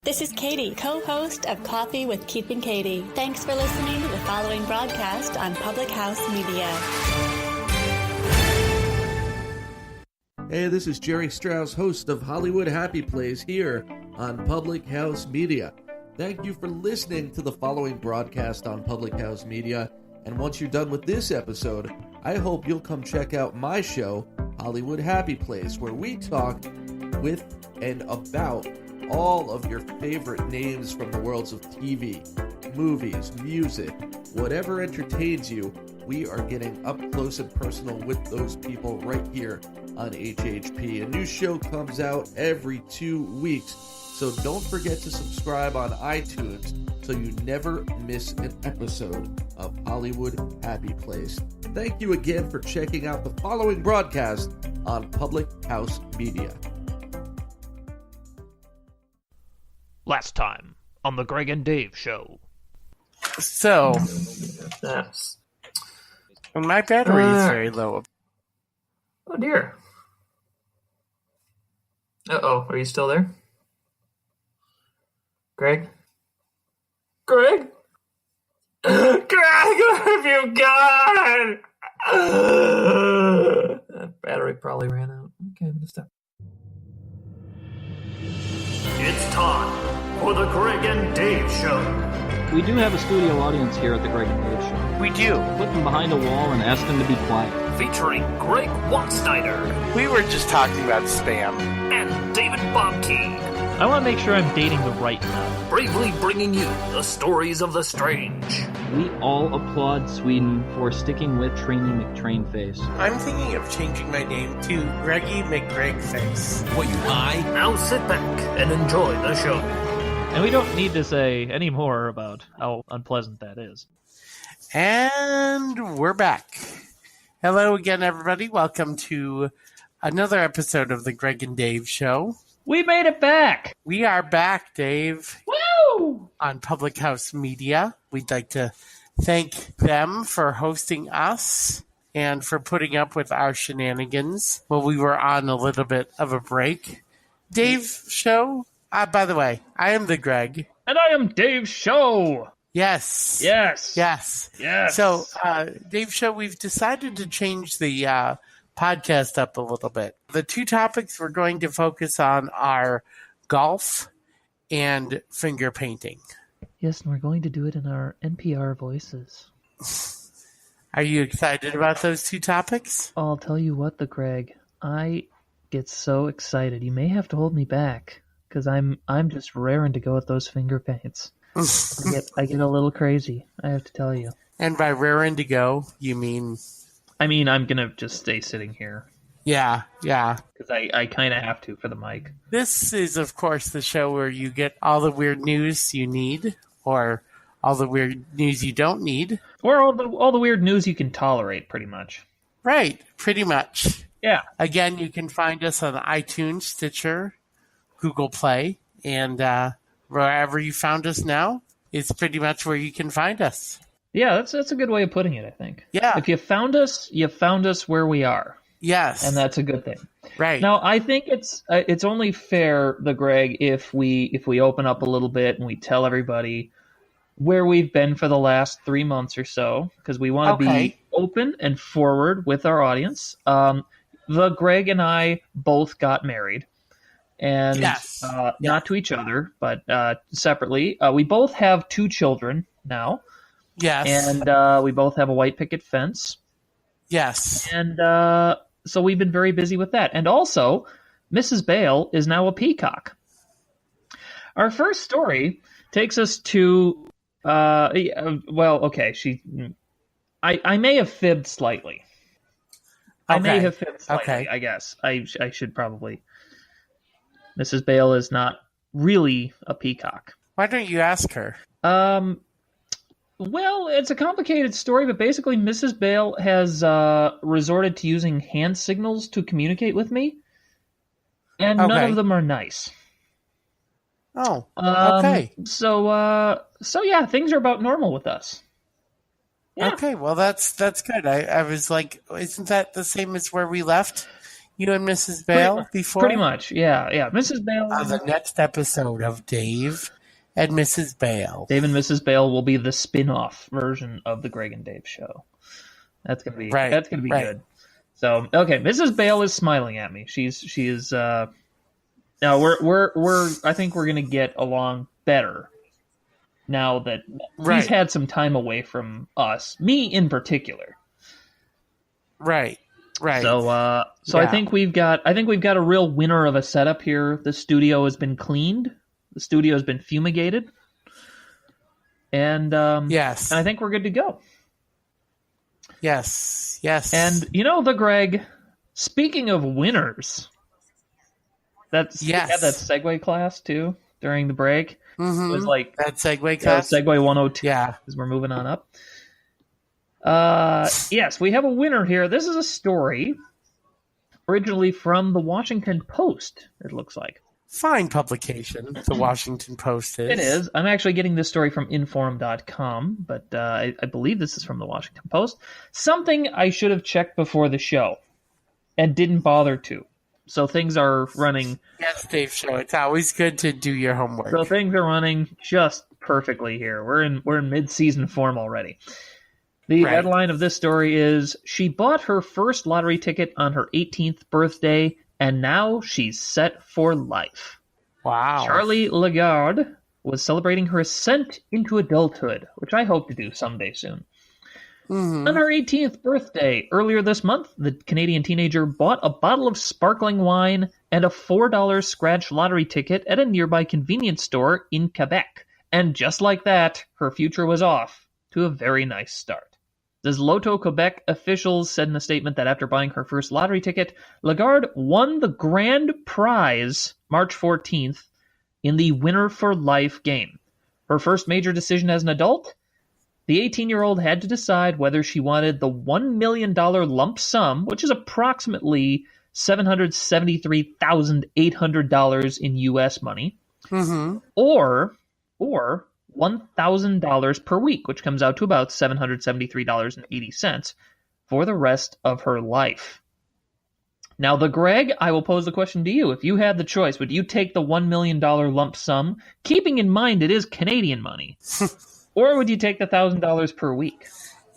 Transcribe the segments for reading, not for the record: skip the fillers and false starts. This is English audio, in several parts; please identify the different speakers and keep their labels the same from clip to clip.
Speaker 1: This is Katie, co-host of Coffee with Keith and Katie. Thanks for listening to the following broadcast on Public House Media.
Speaker 2: Hey, this is Jerry Strauss, host of Hollywood Happy Plays here on Public House Media. Thank you for listening to the following broadcast on Public House Media. And once you're done with this episode, I hope you'll come check out my show, Hollywood Happy Plays, where we talk with and about all of your favorite names from the worlds of TV, movies, music, whatever entertains you. We are getting up close and personal with those people right here on HHP. A new show comes out every 2 weeks, so don't forget to subscribe on iTunes so you never miss an episode of Hollywood Happy Place. Thank you again for checking out the following broadcast on Public House Media.
Speaker 3: Last time on the Gregg and Dave Show.
Speaker 4: So,
Speaker 5: Yes.
Speaker 4: my battery is very low.
Speaker 5: Oh dear. Uh-oh, are you still there? Greg? Greg? Greg, what have you got? That battery probably ran out. Okay, I'm gonna stop.
Speaker 6: It's time for the Gregg and Dave Show.
Speaker 7: We do have a studio audience here at the Gregg and Dave Show.
Speaker 4: We do.
Speaker 7: Put them behind a wall and ask them to be quiet.
Speaker 6: Featuring Greg Watsteiner
Speaker 4: We were just talking about spam.
Speaker 6: and David Bobkey.
Speaker 3: I want to make sure I'm dating the right one.
Speaker 6: Bravely bringing you the stories of the strange.
Speaker 7: We all applaud Sweden for sticking with Trainee McTrainface.
Speaker 4: I'm thinking of changing my name to Greggy McGregface.
Speaker 6: What you high? Now sit back and enjoy the show.
Speaker 3: And we don't need to say any more about how unpleasant that is.
Speaker 4: And we're back. Hello again, everybody. Welcome to another episode of the Gregg and Dave Show.
Speaker 3: We made it back!
Speaker 4: We are back, Dave.
Speaker 3: Woo!
Speaker 4: On Public House Media. We'd like to thank them for hosting us and for putting up with our shenanigans while we were on a little bit of a break. Dave Show, by the way, I am the Greg.
Speaker 3: And I am Dave Show!
Speaker 4: Yes.
Speaker 3: Yes!
Speaker 4: Yes.
Speaker 3: Yes!
Speaker 4: So, Dave Show, we've decided to change the podcast up a little bit. The two topics we're going to focus on are golf and finger painting.
Speaker 3: Yes, and we're going to do it in our NPR voices.
Speaker 4: Are you excited about those two topics?
Speaker 3: I'll tell you what, the Greg, I get so excited. You may have to hold me back, because I'm just raring to go with those finger paints. I get a little crazy, I have to tell you.
Speaker 4: And by raring to go, you mean...
Speaker 3: I mean, I'm going to just stay sitting here.
Speaker 4: Yeah.
Speaker 3: Because I kind of have to for the mic.
Speaker 4: This is, of course, the show where you get all the weird news you need, or all the weird news you don't need.
Speaker 3: Or all the weird news you can tolerate, pretty much.
Speaker 4: Right, pretty much.
Speaker 3: Yeah.
Speaker 4: Again, you can find us on iTunes, Stitcher, Google Play, and wherever you found us now is pretty much where you can find us.
Speaker 3: Yeah, that's a good way of putting it, I think.
Speaker 4: Yeah.
Speaker 3: If you found us where we are.
Speaker 4: Yes.
Speaker 3: And that's a good thing.
Speaker 4: Right.
Speaker 3: Now, I think it's only fair, the Greg, if we open up a little bit and we tell everybody where we've been for the last 3 months or so, because we want to be open and forward with our audience. The Greg and I both got married. And not to each other, but separately. We both have 2 children now.
Speaker 4: Yes.
Speaker 3: And we both have a white picket fence.
Speaker 4: Yes.
Speaker 3: And so we've been very busy with that. And also, Mrs. Bale is now a peacock. Our first story takes us to, I may have fibbed slightly. I guess. I should probably. Mrs. Bale is not really a peacock.
Speaker 4: Why don't you ask her?
Speaker 3: Well, it's a complicated story, but basically Mrs. Bale has resorted to using hand signals to communicate with me, and none of them are nice.
Speaker 4: Oh, okay.
Speaker 3: So yeah, things are about normal with us. Yeah.
Speaker 4: Okay, well, that's good. I was like, isn't that the same as where we left? You and Mrs. Bale before?
Speaker 3: Pretty much, yeah. Mrs. Bale.
Speaker 4: On the next episode of Dave and Mrs. Bale.
Speaker 3: Dave and Mrs. Bale will be the spin-off version of the Gregg and Dave Show. That's gonna be good. So okay, Mrs. Bale is smiling at me. She is. Now we're. I think we're gonna get along better now that he's had some time away from us. Me in particular.
Speaker 4: Right.
Speaker 3: So I think we've got a real winner of a setup here. The studio has been cleaned. The studio has been fumigated. And
Speaker 4: yes.
Speaker 3: And I think we're good to go.
Speaker 4: Yes.
Speaker 3: And the Gregg, speaking of winners, we had that Segway class too during the break.
Speaker 4: Mm-hmm.
Speaker 3: It was like
Speaker 4: that Segway class.
Speaker 3: Segway 102.
Speaker 4: Yeah.
Speaker 3: As we're moving on up. Yes, we have a winner here. This is a story originally from the Washington Post, it looks like.
Speaker 4: Fine publication, the Washington Post is.
Speaker 3: It is. I'm actually getting this story from inform.com, but I believe this is from the Washington Post. Something I should have checked before the show and didn't bother to. So things are running...
Speaker 4: Yes, Dave Show. It's always good to do your homework.
Speaker 3: So things are running just perfectly here. We're in mid-season form already. The headline of this story is, she bought her first lottery ticket on her 18th birthday, and now she's set for life.
Speaker 4: Wow.
Speaker 3: Charlie Lagarde was celebrating her ascent into adulthood, which I hope to do someday soon. Mm-hmm. On her 18th birthday, earlier this month, the Canadian teenager bought a bottle of sparkling wine and a $4 scratch lottery ticket at a nearby convenience store in Quebec. And just like that, her future was off to a very nice start. As Loto Quebec officials said in a statement that after buying her first lottery ticket, Lagarde won the grand prize March 14th in the Winner for Life game. Her first major decision as an adult, the 18-year-old had to decide whether she wanted the $1 million lump sum, which is approximately $773,800 in U.S. money, or $1,000 per week, which comes out to about $773.80 for the rest of her life. Now, the Gregg, I will pose the question to you. If you had the choice, would you take the $1 million lump sum, keeping in mind it is Canadian money, or would you take the $1,000 per week?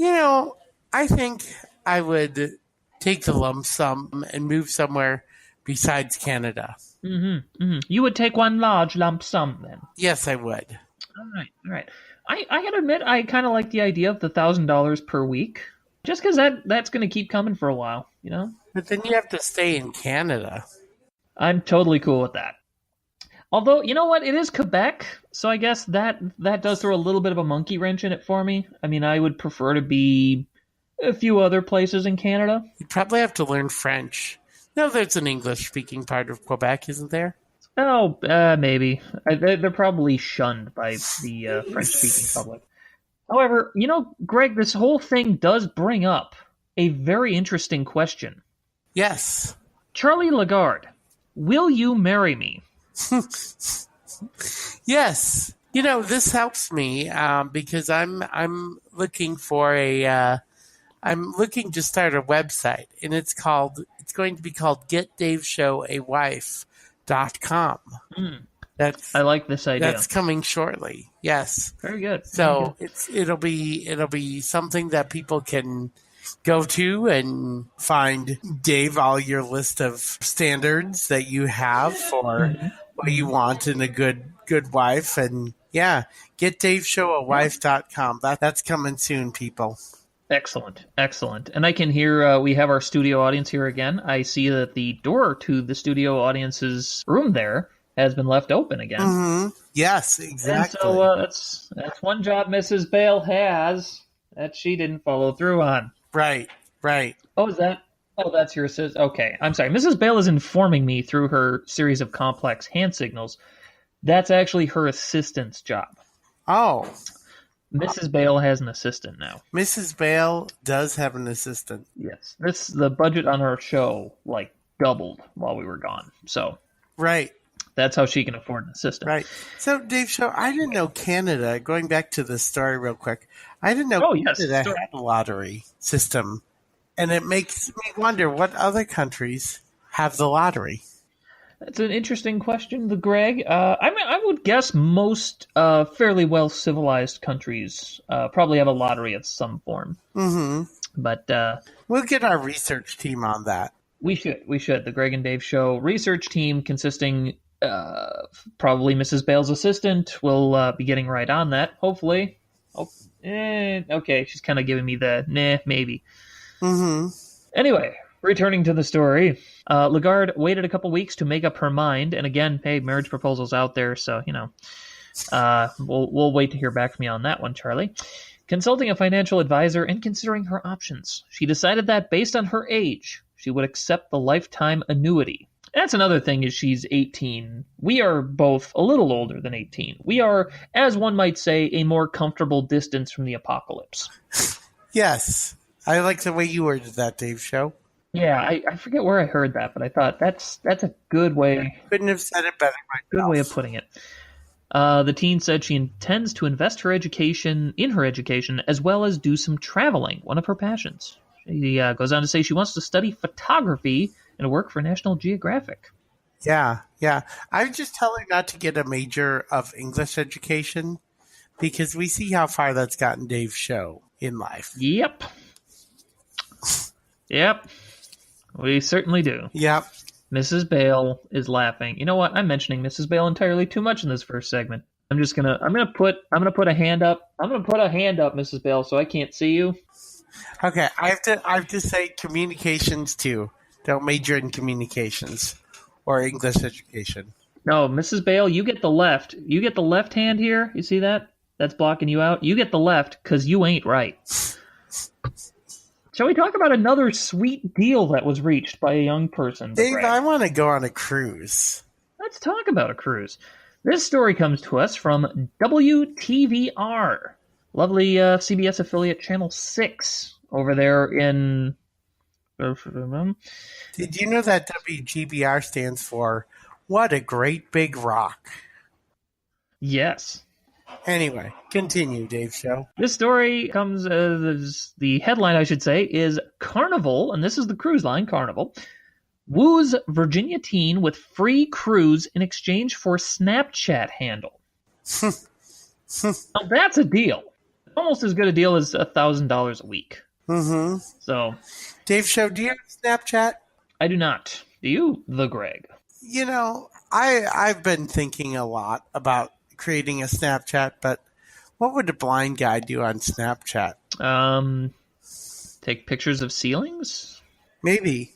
Speaker 4: I think I would take the lump sum and move somewhere besides Canada.
Speaker 3: Mm-hmm, mm-hmm. You would take one large lump sum, then?
Speaker 4: Yes, I would.
Speaker 3: All right. I gotta admit, I kind of like the idea of the $1,000 per week, just because that's going to keep coming for a while,
Speaker 4: But then you have to stay in Canada.
Speaker 3: I'm totally cool with that. Although, you know what? It is Quebec, so I guess that does throw a little bit of a monkey wrench in it for me. I mean, I would prefer to be a few other places in Canada.
Speaker 4: You'd probably have to learn French. No, there's an English-speaking part of Quebec, isn't there?
Speaker 3: Oh, maybe. They're probably shunned by the French-speaking public. However, Gregg, this whole thing does bring up a very interesting question.
Speaker 4: Yes.
Speaker 3: Charlie Lagarde, will you marry me?
Speaker 4: Yes. This helps me because I'm looking for I'm looking to start a website, and it's going to be called GetDaveShowAWife.com.
Speaker 3: I like this idea.
Speaker 4: That's coming shortly. Yes.
Speaker 3: Very good.
Speaker 4: So it'll be something that people can go to and find, Dave, all your list of standards that you have for what you want in a good wife. And GetDaveShowAWife.com. That's coming soon, people.
Speaker 3: Excellent. And I can hear we have our studio audience here again. I see that the door to the studio audience's room there has been left open again.
Speaker 4: Mm-hmm. Yes, exactly.
Speaker 3: And so that's one job Mrs. Bale has that she didn't follow through on.
Speaker 4: Right.
Speaker 3: Oh, that's your assist. Okay, I'm sorry. Mrs. Bale is informing me through her series of complex hand signals. That's actually her assistant's job.
Speaker 4: Oh.
Speaker 3: Mrs. Bale has an assistant now.
Speaker 4: Mrs. Bale does have an assistant.
Speaker 3: Yes. The budget on her show, doubled while we were gone. So.
Speaker 4: Right.
Speaker 3: That's how she can afford an assistant.
Speaker 4: Right. So, Dave Show, I didn't know Canada, going back to the story real quick, I didn't know Canada had a lottery system. And it makes me wonder what other countries have the lottery?
Speaker 3: That's an interesting question, the Greg. I would guess most fairly well-civilized countries probably have a lottery of some form.
Speaker 4: Mm-hmm.
Speaker 3: But
Speaker 4: we'll get our research team on that.
Speaker 3: We should. The Gregg and Dave Show research team, consisting probably Mrs. Bale's assistant, will be getting right on that, hopefully. Okay, she's kind of giving me the nah, maybe.
Speaker 4: Mm-hmm.
Speaker 3: Anyway, returning to the story, Lagarde waited a couple weeks to make up her mind, and again, hey, marriage proposal's out there, so, we'll wait to hear back from you on that one, Charlie. Consulting a financial advisor and considering her options, she decided that, based on her age, she would accept the lifetime annuity. That's another thing, is she's 18. We are both a little older than 18. We are, as one might say, a more comfortable distance from the apocalypse.
Speaker 4: Yes. I like the way you worded that, Dave Show.
Speaker 3: Yeah, I forget where I heard that, but I thought that's a good way.
Speaker 4: Couldn't have said it better myself.
Speaker 3: Good way of putting it. The teen said she intends to invest in her education, as well as do some traveling, one of her passions. She goes on to say she wants to study photography and work for National Geographic.
Speaker 4: Yeah. I would just tell her not to get a major of English education, because we see how far that's gotten Dave's show in life.
Speaker 3: Yep. We certainly do.
Speaker 4: Yep.
Speaker 3: Mrs. Bale is laughing. You know what? I'm mentioning Mrs. Bale entirely too much in this first segment. I'm gonna put a hand up. I'm gonna put a hand up, Mrs. Bale, so I can't see you.
Speaker 4: Okay, I have to say communications too. Don't major in communications or English education.
Speaker 3: No, Mrs. Bale, you get the left. You get the left hand here. You see that? That's blocking you out. You get the left because you ain't right. Shall we talk about another sweet deal that was reached by a young person?
Speaker 4: Dave, I want to go on a cruise.
Speaker 3: Let's talk about a cruise. This story comes to us from WTVR, lovely CBS affiliate Channel 6 over there in...
Speaker 4: Did you know that WGBR stands for What a Great Big Rock?
Speaker 3: Yes.
Speaker 4: Anyway, continue, Dave Show.
Speaker 3: This story comes, the headline, I should say, is Carnival, and this is the cruise line, Carnival, woos Virginia teen with free cruise in exchange for Snapchat handle. Now, that's a deal. Almost as good a deal as $1,000 a week.
Speaker 4: Mm-hmm.
Speaker 3: So,
Speaker 4: Dave Show, do you have Snapchat?
Speaker 3: I do not. Do you, the Greg?
Speaker 4: You know, I've been thinking a lot about creating a Snapchat, but what would a blind guy do on Snapchat?
Speaker 3: Take pictures of ceilings?
Speaker 4: Maybe.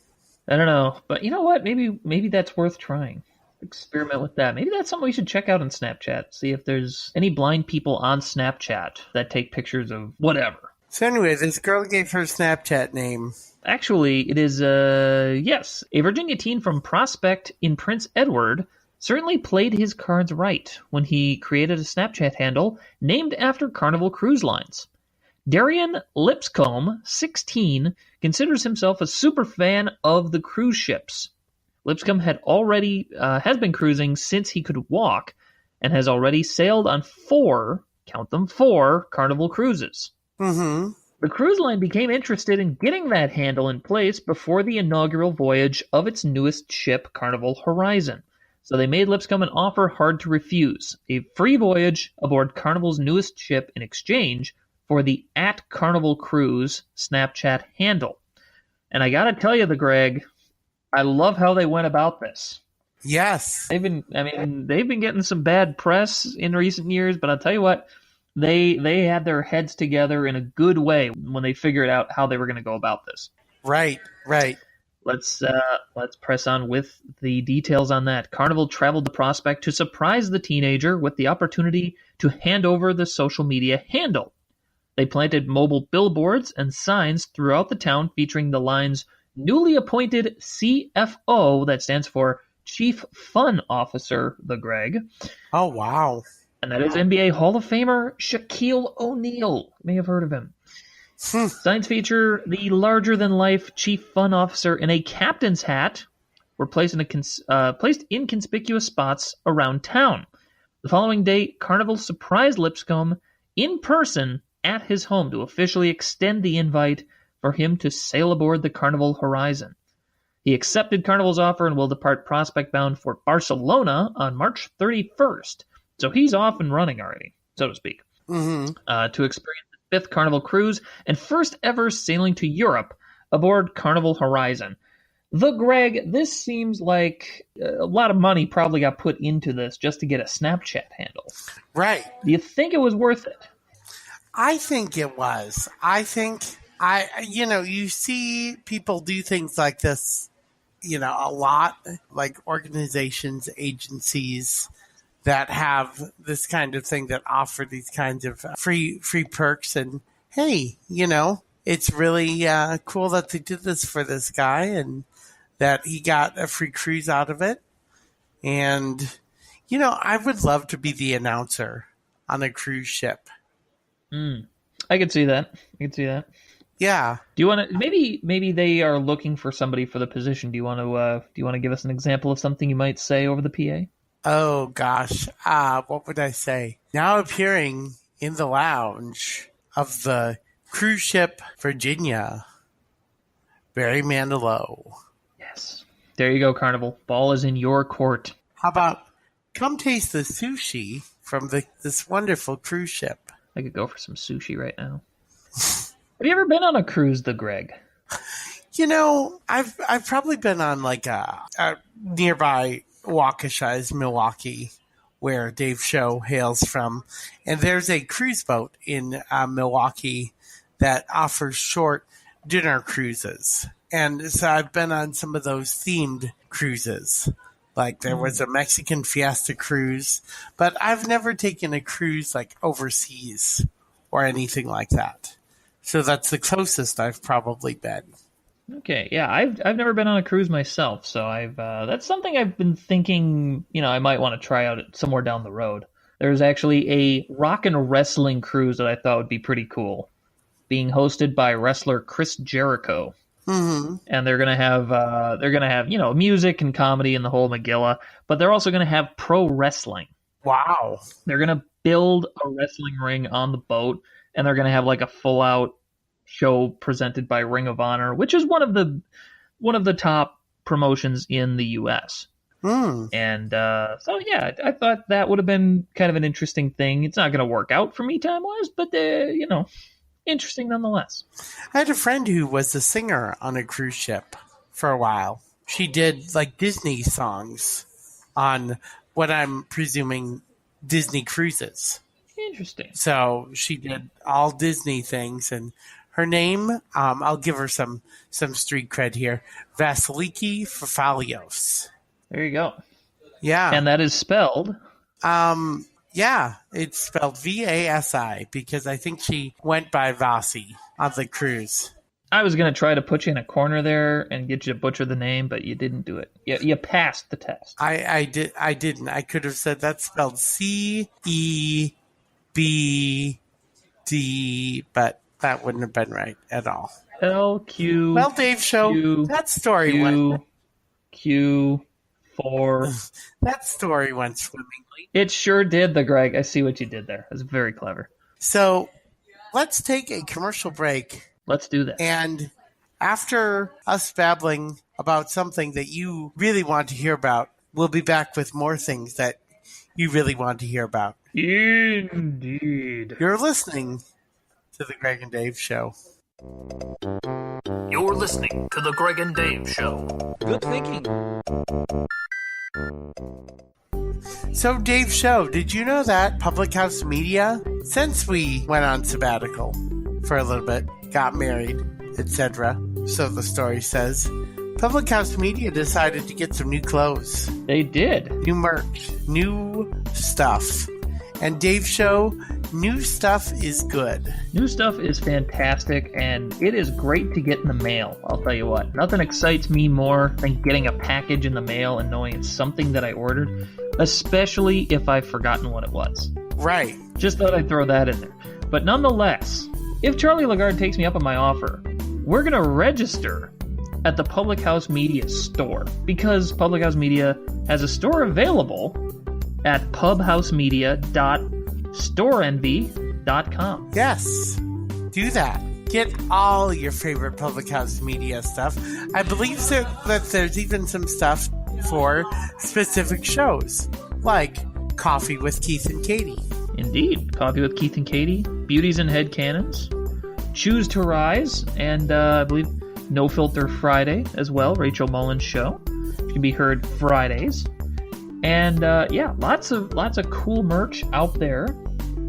Speaker 3: I don't know. But you know what? Maybe that's worth trying. Experiment with that. Maybe that's something we should check out on Snapchat. See if there's any blind people on Snapchat that take pictures of whatever.
Speaker 4: So anyway, this girl gave her Snapchat name.
Speaker 3: Actually, it is, yes, a Virginia teen from Prospect in Prince Edward certainly played his cards right when he created a Snapchat handle named after Carnival Cruise Lines. Darian Lipscomb, 16, considers himself a super fan of the cruise ships. Lipscomb has been cruising since he could walk and has already sailed on 4 Carnival cruises.
Speaker 4: Mm-hmm.
Speaker 3: The cruise line became interested in getting that handle in place before the inaugural voyage of its newest ship, Carnival Horizon. So they made Lipscomb an offer hard to refuse, a free voyage aboard Carnival's newest ship in exchange for the @Carnival Cruise Snapchat handle. And I gotta tell you, Greg, I love how they went about this.
Speaker 4: Yes.
Speaker 3: They've been getting some bad press in recent years, but I'll tell you what, they had their heads together in a good way when they figured out how they were going to go about this.
Speaker 4: Right.
Speaker 3: Let's press on with the details on that. Carnival traveled to Prospect to surprise the teenager with the opportunity to hand over the social media handle. They planted mobile billboards and signs throughout the town featuring the lines newly appointed CFO, that stands for Chief Fun Officer, Greg.
Speaker 4: Oh, wow.
Speaker 3: And that is NBA Hall of Famer Shaquille O'Neal. You may have heard of him. Signs feature the larger-than-life Chief Fun Officer in a captain's hat were placed in conspicuous spots around town. The following day, Carnival surprised Lipscomb in person at his home to officially extend the invite for him to sail aboard the Carnival Horizon. He accepted Carnival's offer and will depart prospect-bound for Barcelona on March 31st. So he's off and running already, so to speak, to experience the 5th Carnival cruise and first ever sailing to Europe aboard Carnival Horizon. Greg, this seems like a lot of money probably got put into this just to get a Snapchat handle.
Speaker 4: Right.
Speaker 3: Do you think it was worth it?
Speaker 4: I think it was. You see people do things like this, a lot, like organizations, agencies that have this kind of thing that offer these kinds of free perks. And hey, it's really cool that they did this for this guy and that he got a free cruise out of it. And, I would love to be the announcer on a cruise ship.
Speaker 3: I could see that.
Speaker 4: Yeah.
Speaker 3: Do you want to? Maybe they are looking for somebody for the position. Do you want to give us an example of something you might say over the PA?
Speaker 4: Oh gosh, what would I say? Now appearing in the lounge of the cruise ship Virginia, Barry Manilow.
Speaker 3: Yes. There you go, Carnival. Ball is in your court.
Speaker 4: How about come taste the sushi from this wonderful cruise ship?
Speaker 3: I could go for some sushi right now. Have you ever been on a cruise, Greg?
Speaker 4: I've probably been on like a nearby Waukesha, Milwaukee, where Dave Show hails from, and there's a cruise boat in Milwaukee that offers short dinner cruises, and so I've been on some of those themed cruises. Like there was a Mexican Fiesta cruise, but I've never taken a cruise like overseas or anything like that. So that's the closest I've probably been.
Speaker 3: Okay, yeah, I've never been on a cruise myself, so that's something I've been thinking, I might want to try out somewhere down the road. There's actually a rock and wrestling cruise that I thought would be pretty cool, being hosted by wrestler Chris Jericho. Mm-hmm. And they're gonna have music and comedy and the whole Megillah, but they're also gonna have pro wrestling.
Speaker 4: Wow!
Speaker 3: They're gonna build a wrestling ring on the boat, and they're gonna have like a full out show presented by Ring of Honor, which is one of the top promotions in the U.S. And so yeah, I thought that would have been kind of an interesting thing. It's not gonna work out for me time wise, but interesting nonetheless.
Speaker 4: I had a friend who was a singer on a cruise ship for a while. She did like Disney songs on what I'm presuming Disney cruises.
Speaker 3: Interesting.
Speaker 4: So she did all Disney things, and her name, I'll give her some street cred here, Vasiliki Fafalios.
Speaker 3: There you go.
Speaker 4: Yeah.
Speaker 3: And that is spelled?
Speaker 4: Yeah, it's spelled Vasi because I think she went by Vasi on the cruise.
Speaker 3: I was going to try to put you in a corner there and get you to butcher the name, but you didn't do it. You passed the test.
Speaker 4: I didn't. I could have said that's spelled CEBD, but that wouldn't have been right at all.
Speaker 3: LQ.
Speaker 4: Well, Dave Show, that story went
Speaker 3: Q4.
Speaker 4: That story went swimmingly.
Speaker 3: It sure did, Greg. I see what you did there. That's very clever.
Speaker 4: So let's take a commercial break.
Speaker 3: Let's do that.
Speaker 4: And after us babbling about something that you really want to hear about, we'll be back with more things that you really want to hear about.
Speaker 3: Indeed.
Speaker 4: You're listening to the Gregg and Dave Show.
Speaker 6: You're listening to the Gregg and Dave Show.
Speaker 7: Good thinking.
Speaker 4: So, Dave Show, did you know that Public House Media, since we went on sabbatical for a little bit, got married, etc., so the story says, Public House Media decided to get some new clothes.
Speaker 3: They did.
Speaker 4: New merch, new stuff. And Dave Show, new stuff is good.
Speaker 3: New stuff is fantastic, and it is great to get in the mail. I'll tell you what. Nothing excites me more than getting a package in the mail and knowing it's something that I ordered, especially if I've forgotten what it was.
Speaker 4: Right.
Speaker 3: Just thought I'd throw that in there. But nonetheless, if Charlie Lagarde takes me up on my offer, we're going to register at the Public House Media store, because Public House Media has a store available at pubhousemedia.storeenvy.com.
Speaker 4: Yes. Do that. get all your favorite Public House Media stuff. I believe that there's even some stuff for specific shows, like Coffee with Keith and Katie.
Speaker 3: Indeed. Coffee with Keith and Katie, Beauties and Headcanons, Choose to Rise, and I believe No Filter Friday as well, Rachel Mullins' show. It can be heard Fridays. And yeah, lots of cool merch out there.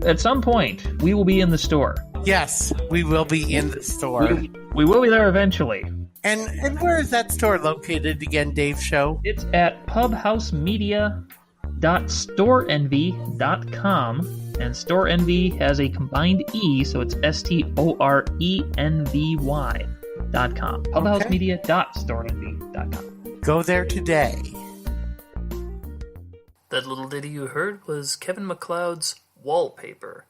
Speaker 3: At some point, we will be in the store.
Speaker 4: Yes, we will be in the store.
Speaker 3: We will be there eventually.
Speaker 4: And where is that store located again, Dave Show?
Speaker 3: It's at pubhousemedia.storeenvy.com, and StoreEnvy has a combined E, so it's StoreEnvy.com. Pubhousemedia.storeenvy.com.
Speaker 4: Go there today.
Speaker 5: That little ditty you heard was Kevin MacLeod's Wallpaper.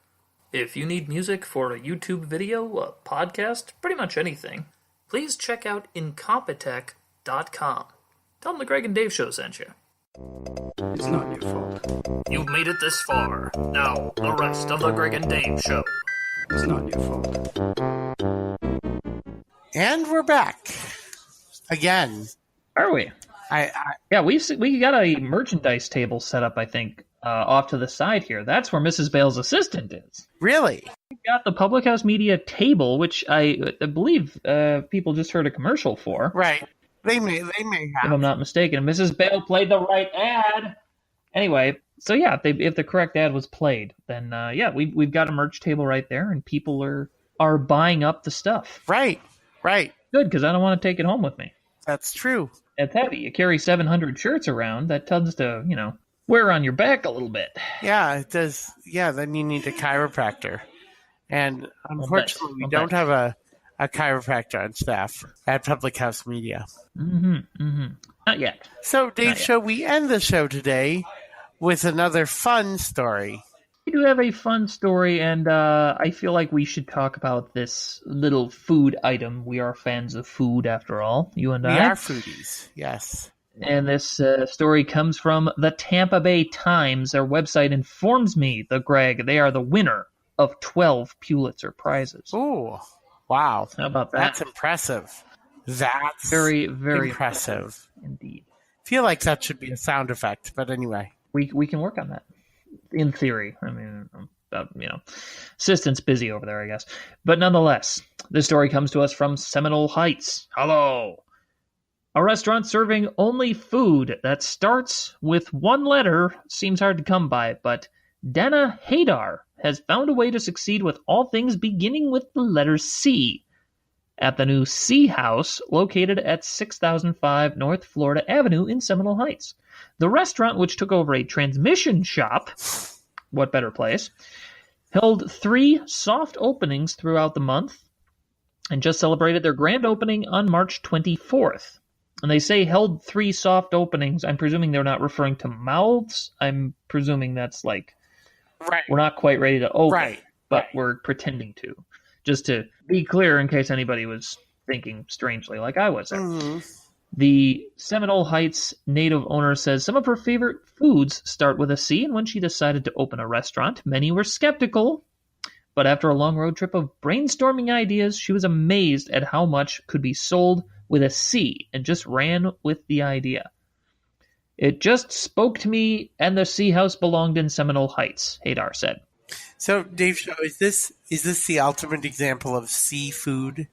Speaker 5: If you need music for a YouTube video, a podcast, pretty much anything, please check out Incompetech.com. Tell them the Gregg and Dave Show sent you.
Speaker 6: It's not your fault.
Speaker 5: You've made it this far. Now, the rest of the Gregg and Dave Show.
Speaker 6: It's not your fault.
Speaker 4: And we're back. Again.
Speaker 3: Are we? Yeah, we got a merchandise table set up, I think, off to the side here. That's where Mrs. Bale's assistant is.
Speaker 4: Really?
Speaker 3: We got the Public House Media table, which I believe people just heard a commercial for.
Speaker 4: Right. They may have.
Speaker 3: If I'm not mistaken. Mrs. Bale played the right ad. Anyway, so yeah, if the correct ad was played, then yeah, we've got a merch table right there, and people are buying up the stuff.
Speaker 4: Right.
Speaker 3: Good, because I don't want to take it home with me.
Speaker 4: That's true.
Speaker 3: It's heavy. You carry 700 shirts around. That tends to, wear on your back a little bit.
Speaker 4: Yeah, it does. Yeah, then you need a chiropractor. And unfortunately, we don't have a chiropractor on staff at Public House Media.
Speaker 3: Not yet.
Speaker 4: So, Dave Show, we end the show today with another fun story.
Speaker 3: We do have a fun story, and I feel like we should talk about this little food item. We are fans of food, after all, you and I.
Speaker 4: We are foodies, yes.
Speaker 3: And this story comes from the Tampa Bay Times. Their website informs me, Gregg, they are the winner of 12 Pulitzer Prizes.
Speaker 4: Ooh, wow.
Speaker 3: How about that?
Speaker 4: That's impressive. That's
Speaker 3: very, very
Speaker 4: impressive.
Speaker 3: Indeed.
Speaker 4: I feel like that should be a sound effect, but anyway.
Speaker 3: We can work on that. In theory. I mean, assistant's busy over there, I guess. But nonetheless, this story comes to us from Seminole Heights. Hello. A restaurant serving only food that starts with one letter seems hard to come by, but Dana Hadar has found a way to succeed with all things beginning with the letter C at the new C House located at 6005 North Florida Avenue in Seminole Heights. The restaurant, which took over a transmission shop, what better place, held 3 soft openings throughout the month and just celebrated their grand opening on March 24th. And they say held 3 soft openings. I'm presuming they're not referring to mouths. I'm presuming that's like,
Speaker 4: right.
Speaker 3: We're not quite ready to open,
Speaker 4: right.
Speaker 3: but we're pretending to. Just to be clear in case anybody was thinking strangely like I was there. Mm-hmm. The Seminole Heights native owner says some of her favorite foods start with a C, and when she decided to open a restaurant, many were skeptical. But after a long road trip of brainstorming ideas, she was amazed at how much could be sold with a C and just ran with the idea. It just spoke to me, and the C House belonged in Seminole Heights, Hadar said.
Speaker 4: So, Dave Show, is this the ultimate example of seafood?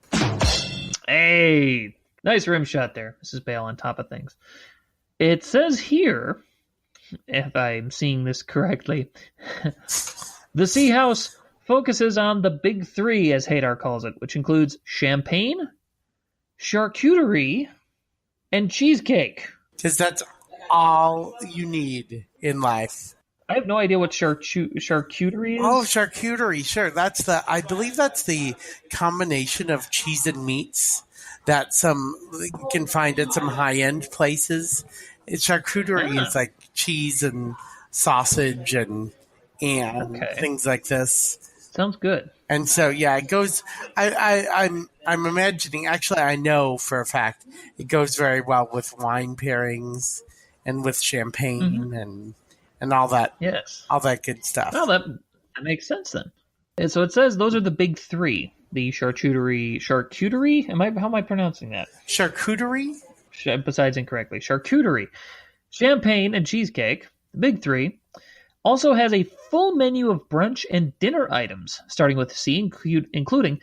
Speaker 3: Hey, nice rim shot there, Mrs. Bale, on top of things. It says here, if I'm seeing this correctly, the C House focuses on the big 3, as Hadar calls it, which includes champagne, charcuterie, and cheesecake.
Speaker 4: Because that's all you need in life.
Speaker 3: I have no idea what charcuterie is.
Speaker 4: Oh, charcuterie, sure. I believe that's the combination of cheese and meats that you can find at some high-end places. Charcuterie is like cheese and sausage and things like this.
Speaker 3: Sounds good.
Speaker 4: And so, yeah, it goes. I'm imagining. Actually, I know for a fact it goes very well with wine pairings and with champagne and all that.
Speaker 3: Yes,
Speaker 4: all that good stuff.
Speaker 3: Well, that makes sense then. And so it says those are the big 3. the charcuterie. How am I pronouncing that?
Speaker 4: Charcuterie?
Speaker 3: Besides incorrectly, charcuterie, champagne, and cheesecake, the big three, also has a full menu of brunch and dinner items, starting with C, including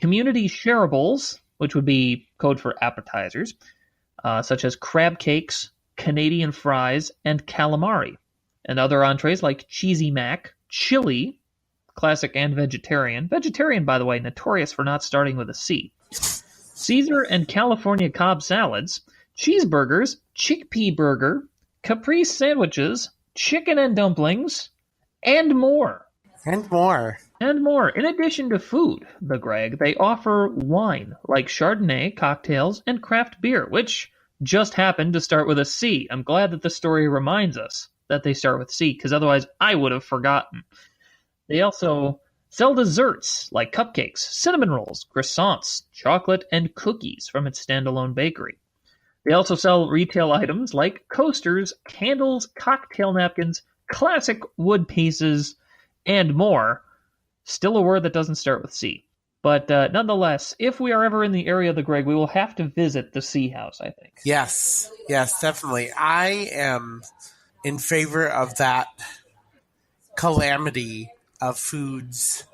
Speaker 3: community shareables, which would be code for appetizers, such as crab cakes, Canadian fries, and calamari, and other entrees like cheesy mac, chili, classic and vegetarian. Vegetarian, by the way, notorious for not starting with a C. Caesar and California Cobb salads, cheeseburgers, chickpea burger, caprese sandwiches, chicken and dumplings, and more.
Speaker 4: And more.
Speaker 3: And more. In addition to food, the Gregg, they offer wine like Chardonnay, cocktails, and craft beer, which just happened to start with a C. I'm glad that the story reminds us that they start with C, because otherwise I would have forgotten. They also sell desserts like cupcakes, cinnamon rolls, croissants, chocolate, and cookies from its standalone bakery. They also sell retail items like coasters, candles, cocktail napkins, classic wood pieces, and more. Still a word that doesn't start with C. But nonetheless, if we are ever in the area of the Gregg, we will have to visit the Sea House, I think.
Speaker 4: Yes, definitely. I am in favor of that calamity of foods.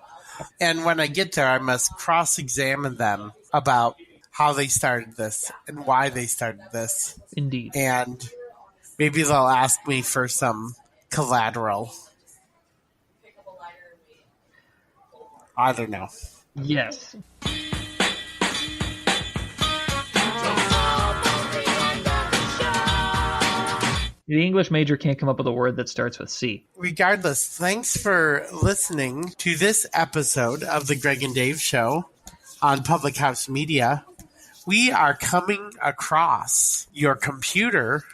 Speaker 4: And when I get there, I must cross-examine them about how they started this and why they started this.
Speaker 3: Indeed.
Speaker 4: And maybe they'll ask me for some collateral. I don't know.
Speaker 3: Yes. The English major can't come up with a word that starts with C.
Speaker 4: Regardless, thanks for listening to this episode of the Gregg and Dave Show on Public House Media. We are coming across your computer,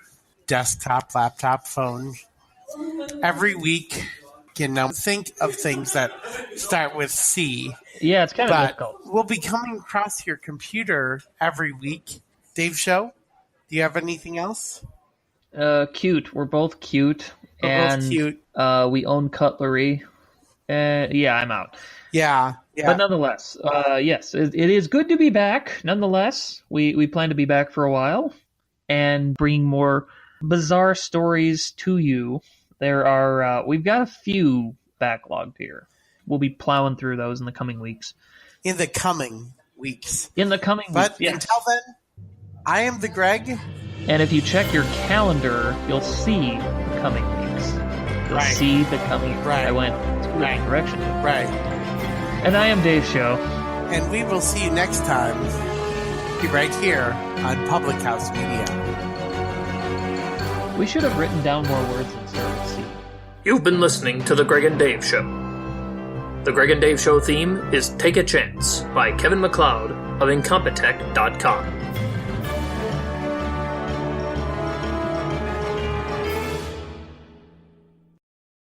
Speaker 4: desktop, laptop, phone, every week. You know, think of things that start with C.
Speaker 3: Yeah, it's kind of difficult.
Speaker 4: We'll be coming across your computer every week. Dave Show, do you have anything else?
Speaker 3: Cute. We're both cute.
Speaker 4: Both cute.
Speaker 3: We own cutlery. Yeah, I'm out.
Speaker 4: Yeah.
Speaker 3: But nonetheless, yes, it is good to be back. Nonetheless, we plan to be back for a while and bring more bizarre stories to you. There are, we've got a few backlogged here. We'll be plowing through those in the coming weeks.
Speaker 4: In the coming weeks.
Speaker 3: But yes.
Speaker 4: Until then, I am the Gregg.
Speaker 3: And if you check your calendar, you'll see the coming weeks. You'll see the coming.
Speaker 4: Right.
Speaker 3: I went to the direction.
Speaker 4: Right.
Speaker 3: And I am Dave Show.
Speaker 4: And we will see you next time. Right here on Public House Media.
Speaker 3: We should have written down more words and started with C.
Speaker 5: You've been listening to The Gregg and Dave Show. The Gregg and Dave Show theme is Take a Chance by Kevin MacLeod of Incompetech.com.